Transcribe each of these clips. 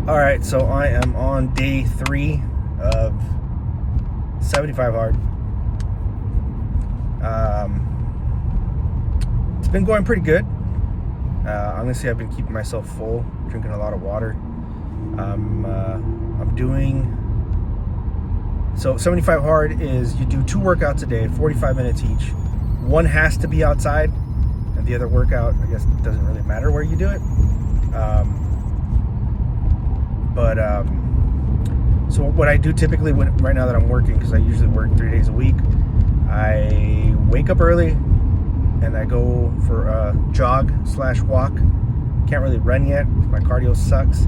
All right, so I am on day 3 of 75 hard. It's been going pretty good. Honestly, I've been keeping myself full, drinking a lot of water. I'm doing, so 75 hard is you do 2 workouts a day, 45 minutes each. One has to be outside, and the other workout, I guess, doesn't really matter where you do it. So what I do typically right now that I'm working, because I usually work 3 days a week, I wake up early and I go for a jog/walk. Can't really run yet, my cardio sucks,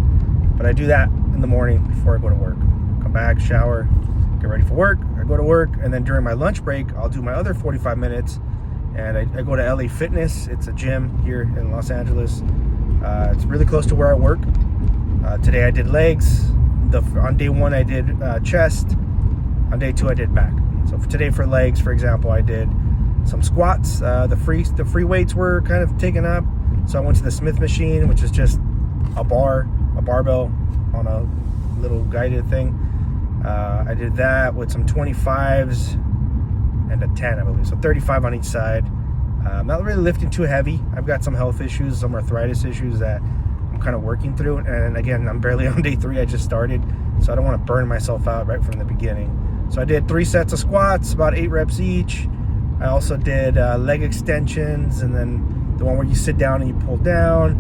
but I do that in the morning before I go to work. Come back, shower, get ready for work, I go to work, and then during my lunch break, I'll do my other 45 minutes, and I go to LA Fitness. It's a gym here in Los Angeles. It's really close to where I work. Today I did legs. On day 1 I did chest. On day 2 I did back. So for today, for legs, for example, I did some squats. The free weights were kind of taken up, so I went to the Smith machine, which is just a barbell on a little guided thing. I did that with some 25s and a 10, I believe, so 35 on each side. Not really lifting too heavy. I've got some health issues, some arthritis issues that I'm kind of working through, and again, I'm barely on day 3. I just started, so I don't want to burn myself out right from the beginning. So I did 3 sets of squats, about 8 reps each. I also did leg extensions, and then the one where you sit down and you pull down,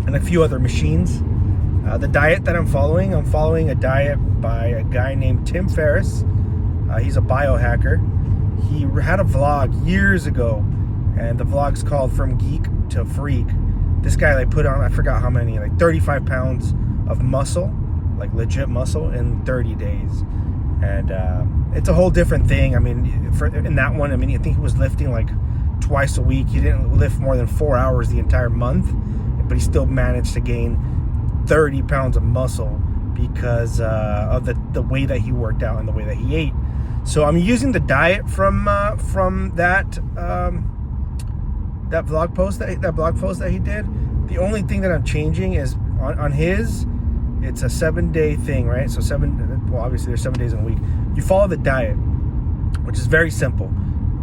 and a few other machines. The diet that I'm following a diet by a guy named Tim Ferriss. He's a biohacker. He had a vlog years ago, and the vlog's called From Geek to Freak. This guy put on, I forgot how many, 35 pounds of muscle, legit muscle, in 30 days. And it's a whole different thing. I mean, in that one, I think he was lifting twice a week. He didn't lift more than 4 hours the entire month, but he still managed to gain 30 pounds of muscle because of the way that he worked out and the way that he ate. So I'm using the diet from that blog post that he did. The only thing that I'm changing is on his, it's a 7-day thing, right? So obviously there's 7 days in a week. You follow the diet, which is very simple.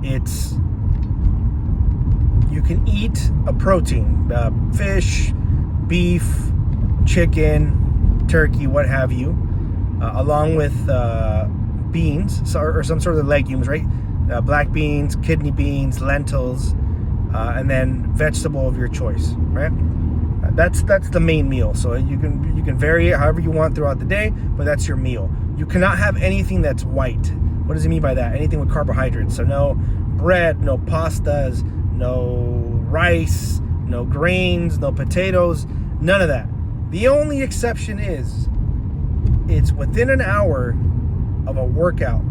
It's, you can eat a protein, fish, beef, chicken, turkey, what have you, along with beans, or some sort of legumes, right? Black beans, kidney beans, lentils, and then vegetable of your choice, right? That's the main meal. So you can vary it however you want throughout the day, but that's your meal. You cannot have anything that's white. What does he mean by that? Anything with carbohydrates. So no bread, no pastas, no rice, no grains, no potatoes, none of that. The only exception is it's within an hour of a workout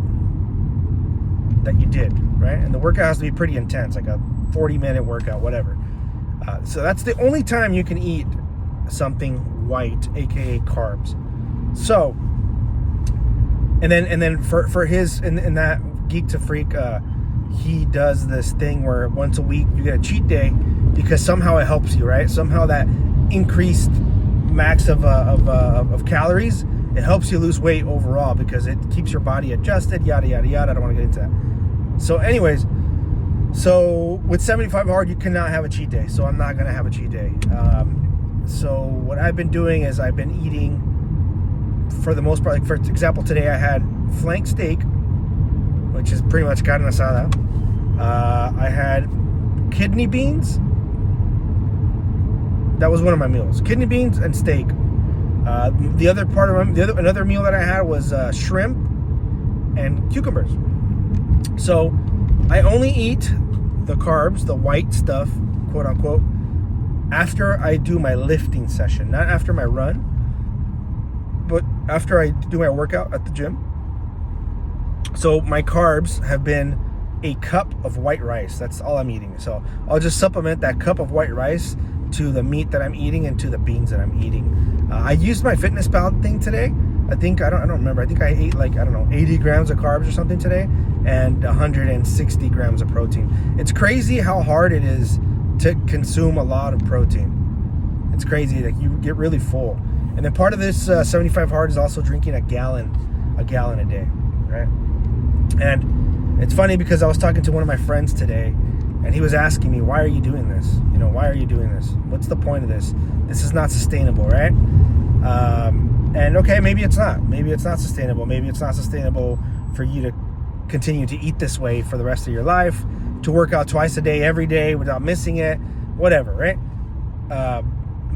that you did, right? And the workout has to be pretty intense, like a 40-minute workout, whatever. So that's the only time you can eat something white, aka carbs. So, and then for his in that Geek to Freak, he does this thing where once a week you get a cheat day because somehow it helps you, right? Somehow that increased max of calories, it helps you lose weight overall because it keeps your body adjusted, yada yada yada. I don't want to get into that. So anyways, so with 75 hard, you cannot have a cheat day. So I'm not going to have a cheat day. So what I've been doing is I've been eating, for the most part, for example, today I had flank steak, which is pretty much carne asada. I had kidney beans. That was one of my meals. Kidney beans and steak. Another meal that I had was shrimp and cucumbers. So I only eat the carbs, the white stuff, quote unquote, after I do my lifting session, not after my run, but after I do my workout at the gym. So my carbs have been a cup of white rice. That's all I'm eating. So I'll just supplement that cup of white rice to the meat that I'm eating and to the beans that I'm eating. I used my FitnessPal thing today. I don't remember. I think I ate 80 grams of carbs or something today and 160 grams of protein. It's crazy how hard it is to consume a lot of protein. It's crazy. Like, you get really full. And then part of this 75 hard is also drinking a gallon a day, right? And it's funny because I was talking to one of my friends today, and he was asking me, why are you doing this? You know, why are you doing this? What's the point of this? This is not sustainable, right? And okay, maybe it's not. Maybe it's not sustainable. Maybe it's not sustainable for you to continue to eat this way for the rest of your life, to work out twice a day, every day without missing it, whatever, right?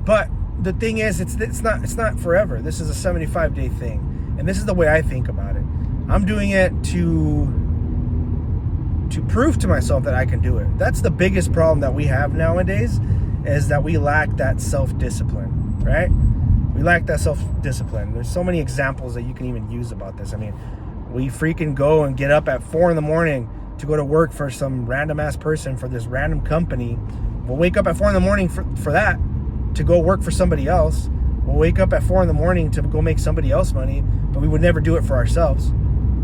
But the thing is, it's not forever. This is a 75-day thing, and this is the way I think about it. I'm doing it to prove to myself that I can do it. That's the biggest problem that we have nowadays, is that we lack that self-discipline, right? We lack that self-discipline. There's so many examples that you can even use about this. I mean, we freaking go and get up at 4 a.m. to go to work for some random ass person for this random company. We'll wake up at 4 a.m. for that, to go work for somebody else. We'll wake up at 4 a.m. to go make somebody else money, but we would never do it for ourselves.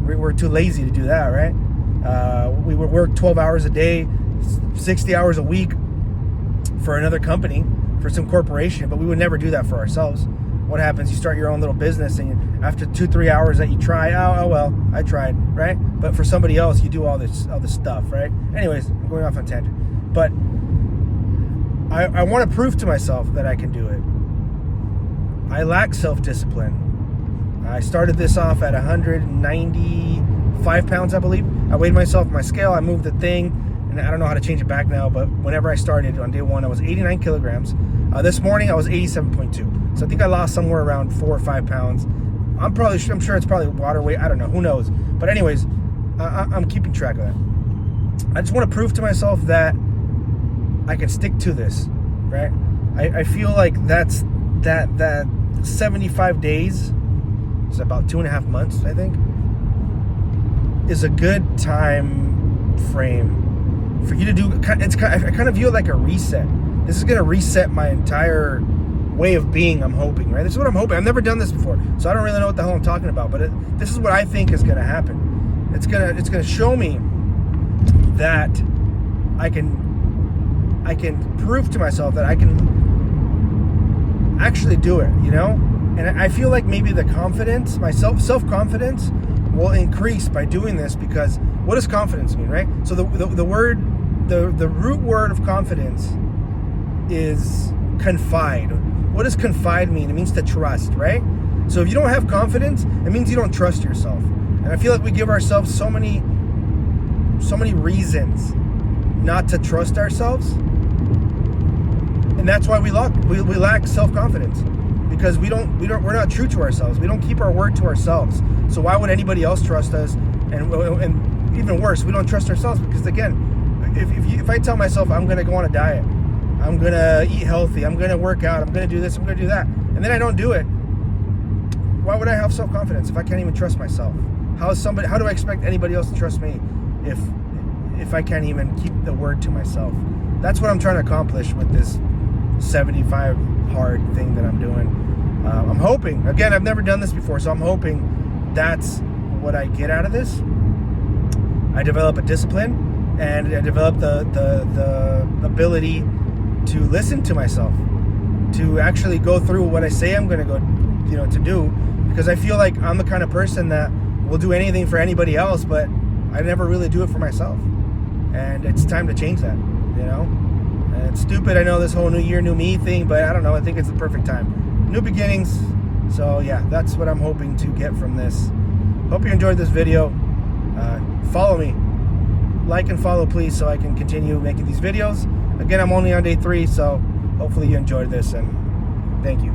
We're too lazy to do that, right? We would work 12 hours a day, 60 hours a week for another company, for some corporation, but we would never do that for ourselves. What happens? You start your own little business, and after 2-3 hours that you try, oh well, I tried, right? But for somebody else, you do all this stuff, right? Anyways, I'm going off on a tangent. But I want to prove to myself that I can do it. I lack self-discipline. I started this off at 195 pounds, I believe. I weighed myself on my scale. I moved the thing, and I don't know how to change it back now, but whenever I started on day one, I was 89 kilograms. This morning, I was 87.2. So I think I lost somewhere around 4 or 5 pounds. I'm sure it's probably water weight. I don't know. Who knows? But anyways, I'm keeping track of that. I just want to prove to myself that I can stick to this, right? I feel like that 75 days, it's about 2.5 months, I think, is a good time frame for you to do. I kind of view it like a reset. This is going to reset my entire way of being, I'm hoping, right? This is what I'm hoping. I've never done this before, so I don't really know what the hell I'm talking about, but this is what I think is going to happen. It's going to show me that I can prove to myself that I can actually do it, you know? And I feel like maybe the confidence, my self-confidence will increase by doing this, because what does confidence mean, right? So the root word of confidence is confide. What does confide mean? It means to trust, right? So if you don't have confidence, it means you don't trust yourself. And I feel like we give ourselves so many reasons not to trust ourselves. And that's why we lack self-confidence, because we're not true to ourselves. We don't keep our word to ourselves. So why would anybody else trust us? And even worse, we don't trust ourselves, because again, if I tell myself I'm going to go on a diet, I'm going to eat healthy, I'm going to work out, I'm going to do this, I'm going to do that, and then I don't do it, why would I have self-confidence if I can't even trust myself? How do I expect anybody else to trust me if I can't even keep the word to myself? That's what I'm trying to accomplish with this 75 hard thing that I'm doing. I'm hoping, again, I've never done this before, so I'm hoping that's what I get out of this. I develop a discipline, and I develop the ability to listen to myself, to actually go through what I say I'm going to go, to do, because I feel like I'm the kind of person that will do anything for anybody else, but I never really do it for myself. And it's time to change that, And it's stupid, I know, this whole new year, new me thing, but I don't know, I think it's the perfect time. New beginnings. So yeah, that's what I'm hoping to get from this. Hope you enjoyed this video. Follow me. Like and follow, please, so I can continue making these videos. Again, I'm only on day 3, so hopefully you enjoyed this, and thank you.